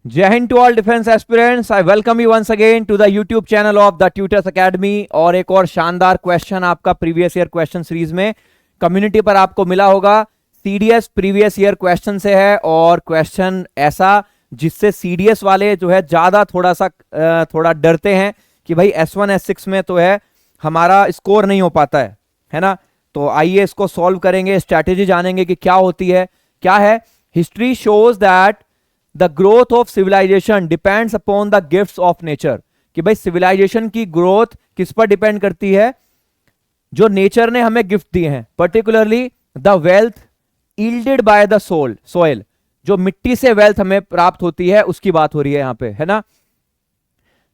जय हिंद to all defence aspirants, I welcome you once again to the YouTube channel of the tutors academy. और एक और शानदार क्वेश्चन आपका प्रीवियस ईयर क्वेश्चन सीरीज में कम्युनिटी पर आपको मिला होगा। सीडीएस प्रीवियस ईयर क्वेश्चन से है और क्वेश्चन ऐसा जिससे सीडीएस वाले जो है ज्यादा थोड़ा डरते हैं कि भाई S1 S6 में तो है हमारा स्कोर नहीं हो पाता है ना। तो आइए इसको सॉल्व करेंगे, स्ट्रैटेजी जानेंगे कि क्या होती है। क्या है? History shows that the growth of civilisation depends upon the gifts of nature. कि भाई सिविलाइजेशन की ग्रोथ किस पर डिपेंड करती है? जो नेचर ने हमें गिफ्ट दिए हैं, particularly the wealth yielded by the soil. जो मिट्टी से वेल्थ हमें प्राप्त होती है उसकी बात हो रही है यहां पे, है ना।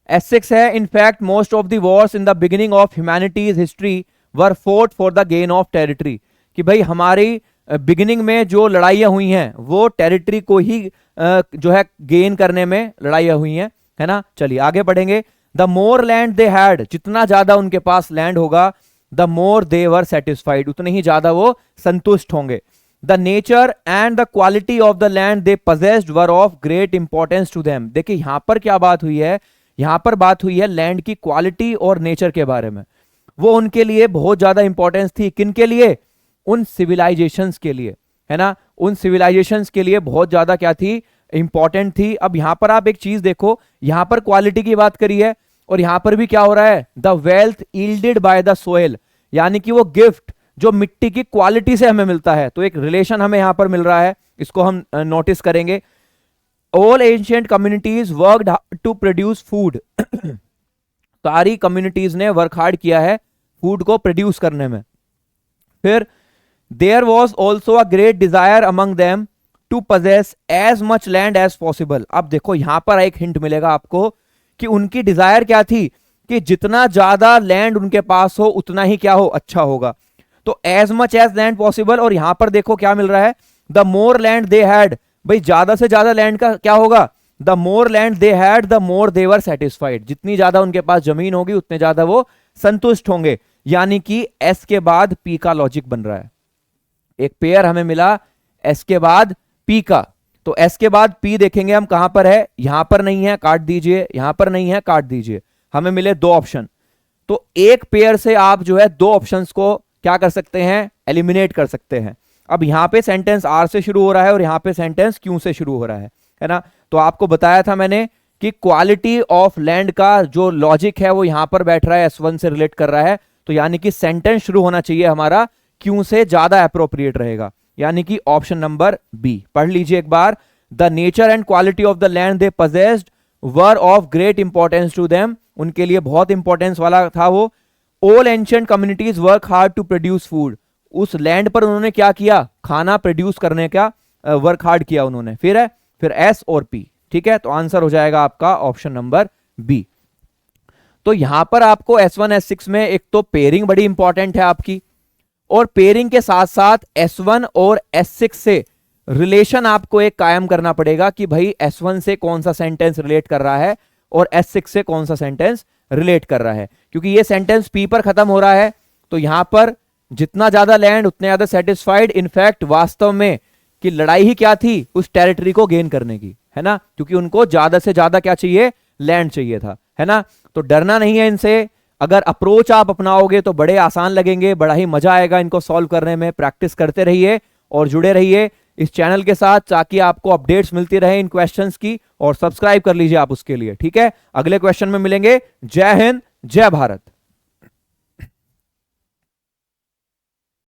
S6 है, in fact most of the Wars in the beginning of humanities history were fort for the gain of territory. कि भाई हमारी बिगिनिंग में जो लड़ाइयां हुई हैं वो टेरिटरी को ही जो है गेन करने में लड़ाइयां हुई हैं, है ना। चलिए आगे बढ़ेंगे। The more land they had, जितना ज्यादा उनके पास लैंड होगा, the more they were satisfied, उतने ही ज्यादा वो संतुष्ट होंगे। The nature and the quality of the land they possessed were of great importance to them. देखिए यहां पर क्या बात हुई है, यहां पर बात हुई है लैंड की क्वालिटी और नेचर के बारे में। वो उनके लिए बहुत ज्यादा इंपॉर्टेंस थी। किन के लिए? उन सिविलाइजेशंस के लिए, है ना। उन सिविलाइजेशंस के लिए बहुत ज्यादा क्या थी? इंपॉर्टेंट थी। अब यहां पर आप एक चीज देखो, यहां पर क्वालिटी की बात करी है और यहां पर भी क्या हो रहा है? The wealth yielded by the soil, यानी कि वो गिफ्ट जो मिट्टी की क्वालिटी से हमें मिलता है। तो एक रिलेशन हमें यहां पर मिल रहा है, इसको हम नोटिस करेंगे। All ancient communities worked to produce food. सारी कम्युनिटीज ने वर्क हार्ड किया है फूड को प्रोड्यूस करने में। फिर there was also a great desire among them to possess as much land as possible. अब देखो यहां पर एक हिंट मिलेगा आपको कि उनकी डिजायर क्या थी कि जितना ज्यादा लैंड उनके पास हो उतना ही क्या हो? अच्छा होगा। तो as much as land possible, और यहां पर देखो क्या मिल रहा है? The more land they had. भाई ज्यादा से ज्यादा लैंड का क्या होगा? The more land they had the more they were satisfied. जितनी ज्यादा उनके पास जमीन होगी उतने ज्यादा वो संतुष्ट होंगे। यानी कि एस के बाद पी का लॉजिक बन रहा है। एक पेयर हमें मिला एस के बाद पी का, तो एस के बाद पी देखेंगे हम कहां पर है। यहां पर नहीं है, काट दीजिए। यहां पर नहीं है, काट दीजिए। हमें मिले दो ऑप्शन। तो एक पेयर से आप जो है दो ऑप्शंस को क्या कर सकते हैं? एलिमिनेट कर सकते हैं। अब यहां पे सेंटेंस आर से शुरू हो रहा है और यहां पे सेंटेंस क्यू से शुरू हो रहा है ना। तो आपको बताया था मैंने कि क्वालिटी ऑफ लैंड का जो लॉजिक है वो यहां पर बैठ रहा है, S1 से रिलेट कर रहा है। तो यानी कि सेंटेंस शुरू होना चाहिए हमारा क्यू से, ज्यादा अप्रोप्रिएट रहेगा। यानी कि ऑप्शन नंबर बी पढ़ लीजिए एक बार। The nature and quality of the land they possessed were of great importance to them. उनके लिए बहुत इंपॉर्टेंस वाला था वो। All ancient communities work hard to produce food. उस लैंड पर उन्होंने क्या किया? खाना प्रोड्यूस करने का वर्क हार्ड किया उन्होंने। फिर एस और पी, ठीक है। तो आंसर हो जाएगा आपका ऑप्शन नंबर बी। तो यहां पर आपको S1 S6 में एक तो पेयरिंग बड़ी इंपॉर्टेंट है आपकी, और पेयरिंग के साथ साथ S1 और S6 से रिलेशन आपको एक कायम करना पड़ेगा कि भाई S1 से कौन सा सेंटेंस रिलेट कर रहा है और S6 से कौन सा सेंटेंस रिलेट कर रहा है। क्योंकि ये सेंटेंस पी पर खत्म हो रहा है, तो यहां पर जितना ज्यादा लैंड उतने ज्यादा सेटिस्फाइड। इनफैक्ट वास्तव में कि लड़ाई ही क्या थी? उस टेरिटरी को गेन करने की, है ना। क्योंकि उनको ज्यादा से ज्यादा क्या चाहिए? लैंड चाहिए था, है ना। तो डरना नहीं है इनसे। अगर अप्रोच आप अपनाओगे तो बड़े आसान लगेंगे, बड़ा ही मजा आएगा इनको सॉल्व करने में। प्रैक्टिस करते रहिए और जुड़े रहिए इस चैनल के साथ ताकि आपको अपडेट्स मिलती रहे इन क्वेश्चंस की, और सब्सक्राइब कर लीजिए आप उसके लिए, ठीक है। अगले क्वेश्चन में मिलेंगे। जय हिंद, जय भारत।